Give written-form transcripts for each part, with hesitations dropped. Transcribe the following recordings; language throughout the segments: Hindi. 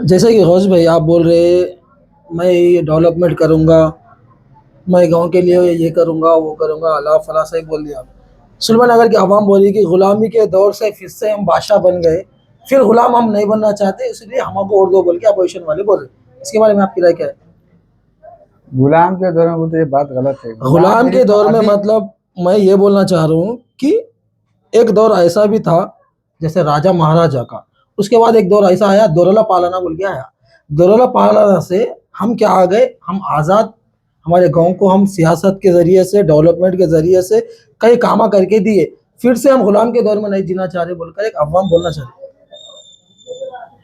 जैसे कि गौस भाई आप बोल रहे, मैं ये डेवलपमेंट करूँगा, मैं गांव के लिए ये करूँगा वो करूँगा, अला फला सही बोल दिया आप। सुलेमान अगर की आवाम बोली कि गुलामी के दौर से फिर से हम बादशाह बन गए, फिर गुलाम हम नहीं बनना चाहते, इसलिए हमको उर्दू बोल के अपोजिशन वाले बोल रहे, इसके बारे में आपकी राय क्या है? गुलाम के दौर में वो तो ये बात गलत है। गुलाम गुलाम नहीं के तो दौर में अभी मतलब मैं ये बोलना चाह रहा हूँ कि एक दौर ऐसा भी था जैसे राजा महाराजा का, उसके बाद एक दौर ऐसा आया दोरला पालाना बोल के आया। दोरला पालाना से हम क्या आ गए, हम आज़ाद, हमारे गांव को हम सियासत के ज़रिए से डेवलपमेंट के ज़रिए से कई कामा करके दिए, फिर से हम गुलाम के दौर में नहीं जीना चाह रहे बोलकर एक अफवाह बोलना चाह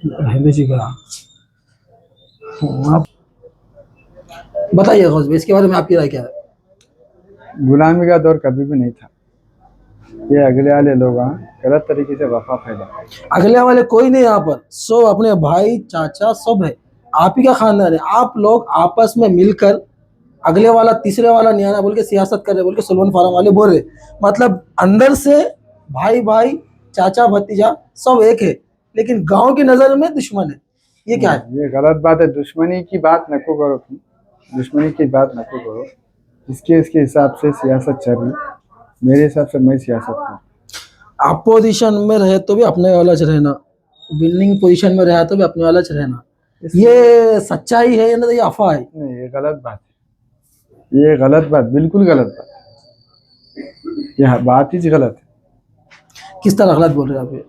रहे जी का। आप बताइए गौस भाई, इसके बारे में आपकी राय क्या है? गुलामी का दौर कभी भी नहीं था। ये अगले वाले लोग गलत तरीके से वफा फैला। अगले वाले कोई नहीं, यहाँ पर सब अपने भाई चाचा सब है, आप ही का खानदान है, आप लोग आपस में मिलकर अगले वाला तीसरे वाला नियाना बोल के सियासत कर रहे बोल के सलमान फार्म वाले बोल रहे, मतलब अंदर से भाई भाई चाचा भतीजा सब एक है, लेकिन गांव की नजर में दुश्मन है, ये क्या है? ये गलत बात है। दुश्मनी की बात नको करो तुम, दुश्मनी की बात नको करो। इसके हिसाब से सियासत चल रही। मेरे हिसाब से मैं सियासत करूँ। अपोजिशन में रहे तो भी अपने वाला च रहना, विनिंग पोजीशन में रहा तो भी अपने वाला च रहना, इसलिए ये सच्चाई है या नहीं, ये अफवाह है? नहीं, ये गलत बात है। ये गलत बात, बिल्कुल गलत बात है। ये बात ही गलत है। किस तरह गलत बोल रहे हैं आप ये?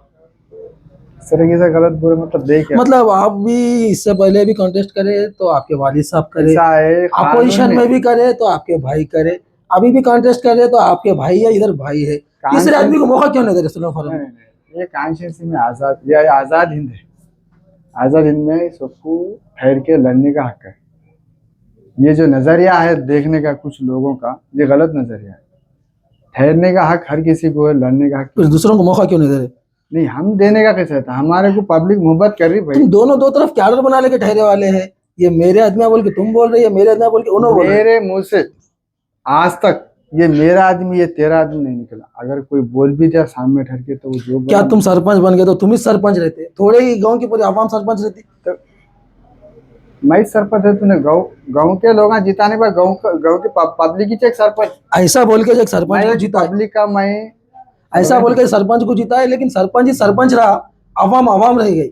इस तरीके से गलत बोले मतलब देख क्या मतलब आप भी इससे पहले भी कॉन्टेस्ट करे तो आपके वालिद साहब करे, ऐसा है कानून अपोजिशन में भी करे तो आपके भाई करे, अभी भी कॉन्टेस्ट करे तो आपके भाई है, इधर भाई है, तीसरे आदमी को मौका क्यों नहीं दे रहे सलमान फारूक? नहीं, ये कॉन्स्टिट्यूंसी में आजाद, ये आजाद हिंद है। आजाद हिंद में सबको ठहर के लड़ने का हक है। ये जो नजरिया है देखने का कुछ लोगों का, ये गलत नजरिया है। ठहरने का हक हर किसी को है, लड़ने का हक कुछ दूसरों को मौका क्यों नहीं दे रहे? नहीं। हम देने का कैसे था? हमारे को पब्लिक मोहब्बत कर रही भाई। तुम दोनों दो तरफ कैडर बना लेके ठहरे वाले हैं, ये मेरे आदमी बोल के तुम बोल रहे, ये मेरे आदमी बोल के उन्होंने बोल रहे। मेरे मुंह से आज तक ये मेरा आदमी ये तेरा आदमी नहीं निकला। अगर कोई बोल भी दिया सामने ठहर के तो वो जो क्या तुम सरपंच बन गए तो तुम ही सरपंच रहते, थोड़े ही गांव की पूरी आवाम सरपंच रहती? तो मैं सरपंच है, तूने गाँव के लोग जिताने पर गाँव के पब्लिक ही चेक सरपंच ऐसा बोल के एक सरपंच को जीता है, पब्लिक का मैं ऐसा बोल के सरपंच को जीता है, लेकिन सरपंच ही सरपंच रहा, अवाम अवाम रह गई,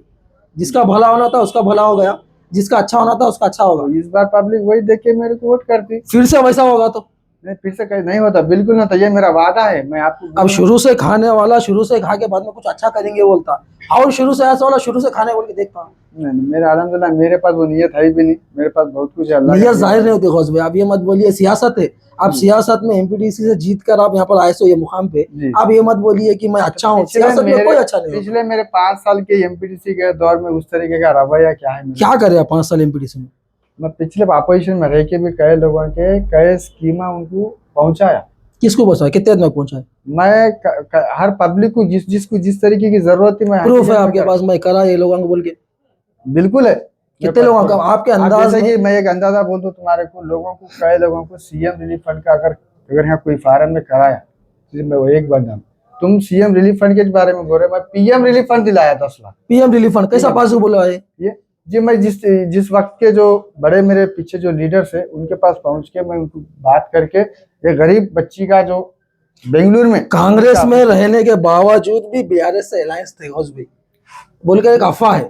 जिसका भला होना था उसका भला हो गया, जिसका अच्छा होना था उसका अच्छा होगा। इस बार पब्लिक वही देख के मेरे को वोट करती। फिर से वैसा होगा तो नहीं, फिर से कहीं नहीं होता, बिल्कुल नहीं होता। ये मेरा वादा है। मैं आपको अब शुरू से खाने वाला शुरू से खा के बाद में कुछ अच्छा करेंगे बोलता, और शुरू से ऐसा वाला शुरू से खाने बोल के देखता। नहीं, मेरा अल्हम्दुलिल्लाह मेरे पास वो नीयत है भी नहीं। मेरे पास बहुत कुछ है। अल्लाह नियत जाहिर नहीं होती गौस भाई, आप ये मत बोलिए, सियासत है, आप सियासत में एमपीडीसी से जीत कर आप यहाँ पर आए सो ये मुकाम पे, आप ये मत बोलिए कि मैं अच्छा हूँ, सियासत में कोई अच्छा नहीं। पिछले मेरे 5 साल के एमपीडीसी के दौर में उस तरीके का रवैया क्या है? क्या करे आप 5 साल एमपीडीसी में? मैं पिछले अपोजिशन में रह के भी कई लोगों के कई स्कीमा उनको पहुंचाया। किसको पहुंचा, कितने आदमी पहुंचा है? मैं हर पब्लिक को जिसको जिस तरीके की जरूरत थी, मैं प्रूफ है आपके पास, मैं करा ये लोगों को बोल के? बिल्कुल है। कितने लोगों का आपके अंदाज जैसे कि में? मैं एक अंदाजा बोल दूं तुम्हारे को, कई लोगों को सीएम रिलीफ फंड का अगर यहाँ कोई फार्म में कराया, मैं वो एक बंदा, तुम सीएम रिलीफ फंड के बारे में बोल रहे, मैं पीएम रिलीफ फंड दिलाया 10 लाख। पीएम रिलीफ फंड कैसा पास बोला है ये जी? मैं जिस वक्त के जो बड़े मेरे पीछे जो लीडर्स है उनके पास पहुंच के मैं उनको बात करके, ये गरीब बच्ची का जो बेंगलुरु में कांग्रेस में रहने के बावजूद भी बीआरएस से अलायंस थे गौस भाई बोल के एक अफवाह है,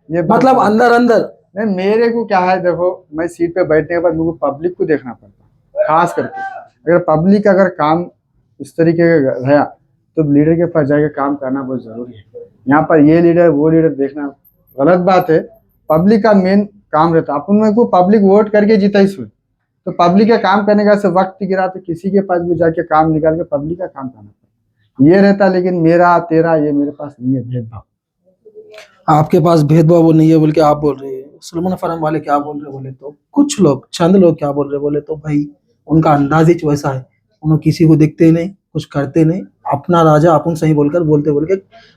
ये मतलब अंदर अंदर। नहीं, मेरे को क्या है, देखो मैं सीट पे बैठने के बाद मेरे को पब्लिक को देखना पड़ता, खास करके अगर पब्लिक अगर काम इस तरीके का रहा तो लीडर के पास जाके काम करना बहुत जरूरी है। यहाँ पर ये लीडर वो लीडर देखना गलत बात है। पब्लिक का मेन काम रहता है। अपन में को पब्लिक वोट करके जीता ही सुन, तो पब्लिक का काम करने का से वक्त गिरा तो किसी के पास भी जाके काम निकाल के पब्लिक का काम करना पड़ता, ये रहता। लेकिन मेरा तेरा ये मेरे पास नहीं है भेदभाव। आपके पास भेदभाव वो नहीं है बोल के आप बोल रहे हैं, सलमान फार्म वाले क्या बोल रहे बोले तो, कुछ लोग चंद लोग क्या बोल रहे बोले तो भाई उनका अंदाज ही वैसा है, उन्होंने किसी को दिखते ही नहीं, कुछ करते नहीं, अपना राजा अपन सही बोलकर बोलते बोल के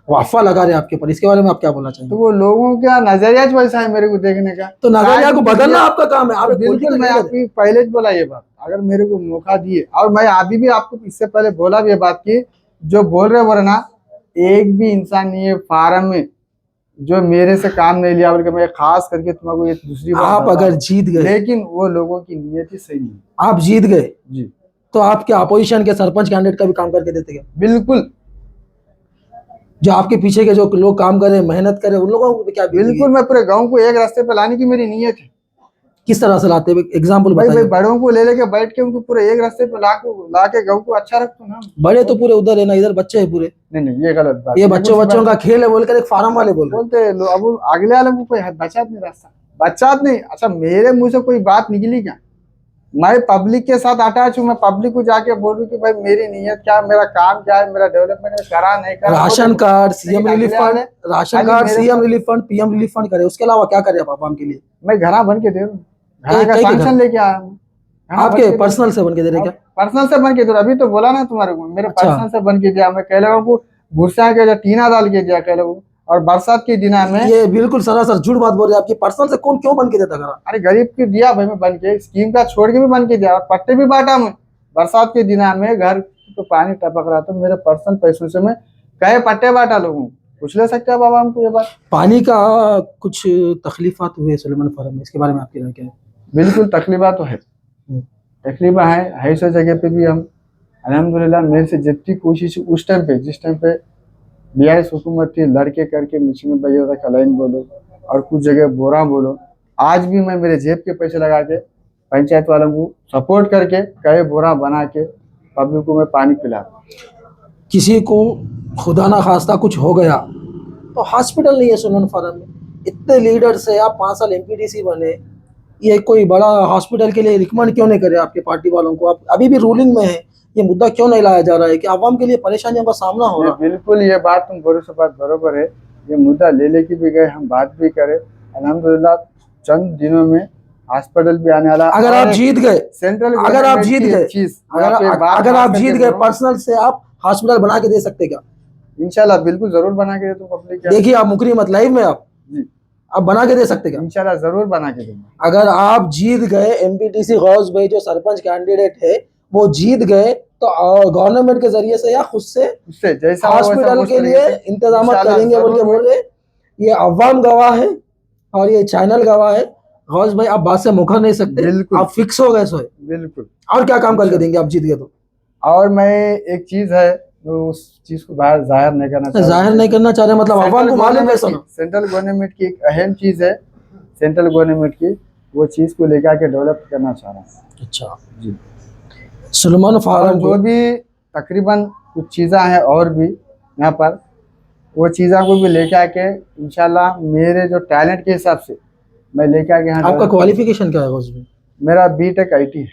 वाफा लगा रहे आपके पर, इसके बारे में आप क्या बोलना चाहेंगे? तो वो लोगों का नजरिया वैसा है मेरे को देखने का, तो नजरिया को बदलना आपका काम है, आप बिल्कुल। मैं आपकी पहले बोला ये बात, अगर मेरे को मौका दिए, और मैं अभी भी आपको इससे पहले बोला भी ये बात की, जो बोल रहे बोले ना, एक भी इंसान नहीं है फार्म में जो मेरे से काम नहीं लिया, बल्कि मैं खास करके तुम्हारे ये दूसरी बात आप बता रहा अगर हूँ। जीत गए, लेकिन वो लोगों की नीयत ही सही नहीं है। आप जीत गए जी तो आप क्या अपोजिशन के सरपंच कैंडिडेट का भी काम करके देते क्या? बिल्कुल जो आपके पीछे के जो लोग काम करे, मेहनत करे, उन लोगों को भी क्या बीतेगी? बिल्कुल, मैं पूरे गांव को एक रास्ते पे लाने की मेरी नीयत है। किस तरह से लाते हैं, एग्जाम्पल भाई बताइए। बड़ों को ले लेके बैठ के उनको पूरे एक रास्ते पे ला के गांव को अच्छा रखो ना। बड़े तो पूरे उधर है ना, इधर बच्चे हैं पूरे। नहीं ये गलत बात ये है। बच्चों बच्चों का खेल है बोलकर एक फार्म वाले बोल रहे हैं। बोलते लो, अब अगले वाले को कोई बचात नहीं, रास्ता बचात नहीं। अच्छा मेरे मुंह से कोई बात निकली क्या? मैं पब्लिक के साथ अटैच हूँ। मैं पब्लिक को जाके बोलूँ कि भाई मेरी नीयत क्या है, मेरा काम क्या है, मेरा डेवलपमेंट में करा नहीं करा। राशन कार्ड, सीएम लेकिन रिलीफ अगले फंड, वाले राशन खाली कार्ड, मेरे CM relief fund, PM relief fund करे, उसके अलावा क्या करे आप आवाम के लिए? मैं घरा बन के दे रहा हूँ, घरा कई का कई के सैंक्शन घर लेके आया हूँ। घरा बन आपके के दे पर्सनल से बन के दे रहे क्या? पर्सनल से बन के दे रहा। अभी तो बोला ना तुम्हारे को, मेरे अच्छा। पर्सनल से बन के दिया। मैं कह लोगों को भूसा के टीना डाल के दिया कह लोगों को। और बरसात के दिना में ये बिल्कुल सरासर झूठ बात बोल रहे हैं। आपकी पर्सनल से कौन क्यों बन के देता घर? अरे गरीब के दिया भाई, मैं बन के स्कीम का छोड़ के भी बन के दिया और पट्टे भी बांटा मैं। बरसात के दिना में घर तो पानी टपक रहा था, मेरे पर्सनल पैसों से मैं कहे पट्टे बांटा लोगों को। पूछ ले सकते हैं बाबा हमको ये बात। पानी का कुछ तकलीफात हुए सुलेमान फार्म में, इसके बारे में आपकी राय क्या है? बिल्कुल तकलीफा तो है, तकलीफा है। सौ जगह पे भी हम अल्हम्दुलिल्लाह मेरे से जितनी कोशिश उस टाइम पे, जिस टाइम पे बीआरएस हुकूमत थी, लड़के करके मिशन में भैया था, कलाइन बोलो और कुछ जगह बोरा बोलो, आज भी मैं मेरे जेब के पैसे लगा के पंचायत वालों को सपोर्ट करके कई बोरा बना के पब्लिक को मैं पानी पिला। किसी को खुदा ना खास्ता कुछ हो गया तो हॉस्पिटल नहीं है सुलेमान फार्म में। इतने लीडर से आप 5 साल एमपीडीसी बने, ये कोई बड़ा हॉस्पिटल के लिए रिकमेंड क्यों नहीं करे आपके पार्टी वालों को? आप अभी भी रूलिंग में है, ये मुद्दा क्यों नहीं लाया जा रहा है कि आवाम के लिए परेशानियों का सामना हो रहा है? बिल्कुल ये बात तुम बोलो से बात बरोबर है। ये मुद्दा ले लेके भी गए, हम बात भी करे। अल्हम्दुलिल्लाह चंद दिनों में हॉस्पिटल भी आने वाला। अगर आप जीत गए, सेंट्रल अगर आप जीत गए, अगर आप जीत गए पर्सनल से आप हॉस्पिटल बना के दे सकते क्या? इंशाल्लाह बिल्कुल जरूर बना के दे तुम पब्लिक। देखिए आप मुकरी मत, लाइव में आप बना के दे सकते क्या? इंशाल्लाह जरूर बना के दूंगा। अगर आप जीत गए, एमपीटीसी गौस भाई जो सरपंच कैंडिडेट है वो जीत गए, तो गवर्नमेंट के जरिए से या खुद से उससे जैसा हॉस्पिटल के लिए इंतजाम करेंगे बोल के बोल रहे। ये अवाम गवाह है और ये चैनल गवाह है। गौस भाई आप बात से मुकर नहीं सकते, आप फिक्स हो गए सोए। बिल्कुल। और क्या काम करके देंगे आप जीत गए तो? और मैं एक चीज है जो उस चीज को बाहर जाहिर नहीं करना चाह रहा। जाहिर नहीं करना चाह रहे मतलब अवाम को मालूम है। सुनो, सेंट्रल गवर्नमेंट की एक अहम चीज है, सेंट्रल गवर्नमेंट की वो चीज को लेकर के डेवलप करना चाह रहा हूँ। अच्छा जी सुलेमान फार्म जो भी तकरीबन कुछ चीज़ें हैं और भी यहाँ पर, वो चीज़ों को भी लेके आके इंशाल्लाह मेरे जो टैलेंट के हिसाब से मैं लेके आके यहाँ। आपका क्वालिफिकेशन क्या है उसमें? मेरा बीटेक आईटी है।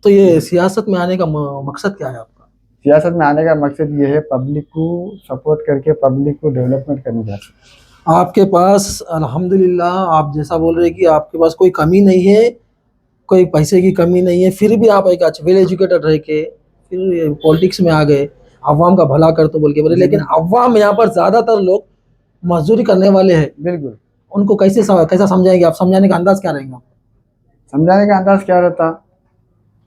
तो ये सियासत में आने का मकसद क्या है आपका? सियासत में आने का मकसद ये है पब्लिक को सपोर्ट करके पब्लिक को डेवलपमेंट करने का। आपके पास अल्हम्दुलिल्लाह आप जैसा बोल रहे हैं कि आपके पास कोई कमी नहीं है, कोई पैसे की कमी नहीं है, फिर भी आप एक अच्छे वेल एजुकेटेड रह के फिर पॉलिटिक्स में आ गए, अवाम का भला कर तो बोल के बोले। लेकिन अवाम यहाँ पर ज़्यादातर लोग मजदूरी करने वाले हैं। बिल्कुल। उनको कैसा समझाएंगे आप? समझाने का अंदाज क्या रहेगा? समझाने का अंदाज क्या रहता,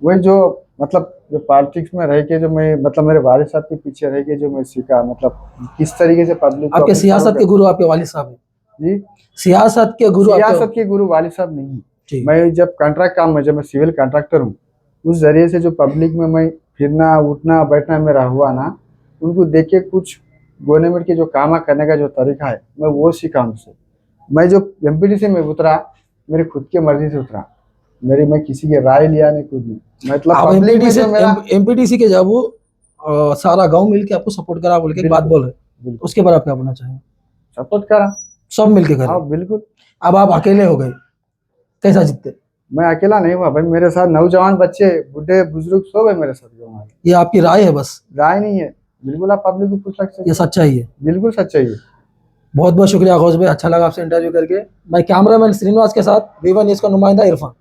वही जो मतलब जो पॉलिटिक्स में रह के जो मैं मतलब मेरे वालिद साहब के पीछे रह के जो मैं सीखा, मतलब किस तरीके से पब्लिक। आपके सियासत के गुरु आपके वालिद साहब हैं? जी सियासत के गुरु वालिद साहब नहीं। मैं जब कॉन्ट्रैक्ट काम में, जब मैं सिविल कॉन्ट्रैक्टर हूँ, उस जरिए से जो पब्लिक में मैं फिरना उठना बैठना मेरा हुआ ना, उनको देख के कुछ गवर्नमेंट के जो काम करने का जो तरीका है मैं वो सीखा उनसे। मैं जो एमपीडीसी में उतरा मेरी खुद की मर्जी से उतरा, मैं किसी की राय लिया नहीं, कुछ नहीं। मतलब एमपीडीसी के जब वो सारा गांव मिलके आपको सपोर्ट करा बोल के बात बोल रहे, उसके बाद आप क्या बोलना चाहेंगे? सपोर्ट करा, सब मिलके करा। हाँ बिल्कुल। अब आप अकेले हो गए, कैसा जीतते? मैं अकेला नहीं हुआ भाई, मेरे साथ नौजवान बच्चे बुढ़े बुजुर्ग सो गए मेरे साथ। ये आपकी राय है? बस राय नहीं है, बिल्कुल आप पब्लिक को पूछ सकते हैं। ये सच्चाई है? बिल्कुल सच्चाई है। बहुत बहुत शुक्रिया गौस भाई, अच्छा लगा आपसे इंटरव्यू करके। मैं कैमरामैन श्रीनिवास के साथ V1 न्यूज़ का नुमाइंदा इरफान।